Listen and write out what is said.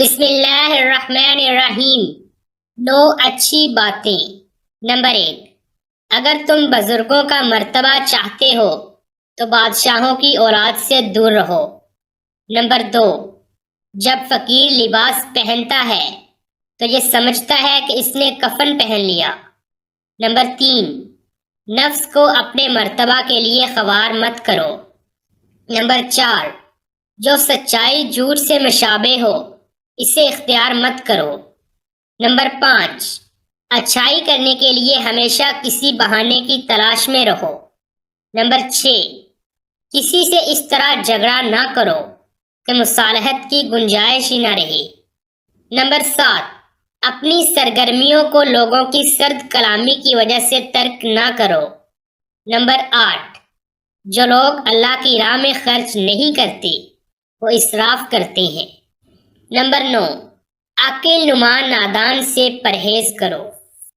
بسم اللہ الرحمن الرحیم۔ 9 اچھی باتیں۔ نمبر 1، اگر تم بزرگوں کا مرتبہ چاہتے ہو تو بادشاہوں کی اولاد سے دور رہو۔ نمبر 2، جب فقیر لباس پہنتا ہے تو یہ سمجھتا ہے کہ اس نے کفن پہن لیا۔ نمبر 3، نفس کو اپنے مرتبہ کے لیے خوار مت کرو۔ نمبر 4، جو سچائی جھوٹ سے مشابہ ہو اسے اختیار مت کرو۔ نمبر 5، اچھائی کرنے کے لیے ہمیشہ کسی بہانے کی تلاش میں رہو۔ نمبر 6، کسی سے اس طرح جھگڑا نہ کرو کہ مصالحت کی گنجائش ہی نہ رہے۔ نمبر 7، اپنی سرگرمیوں کو لوگوں کی سرد کلامی کی وجہ سے ترک نہ کرو۔ نمبر 8، جو لوگ اللہ کی راہ میں خرچ نہیں کرتے وہ اسراف کرتے ہیں۔ نمبر 9، عقل نما نادان سے پرہیز کرو۔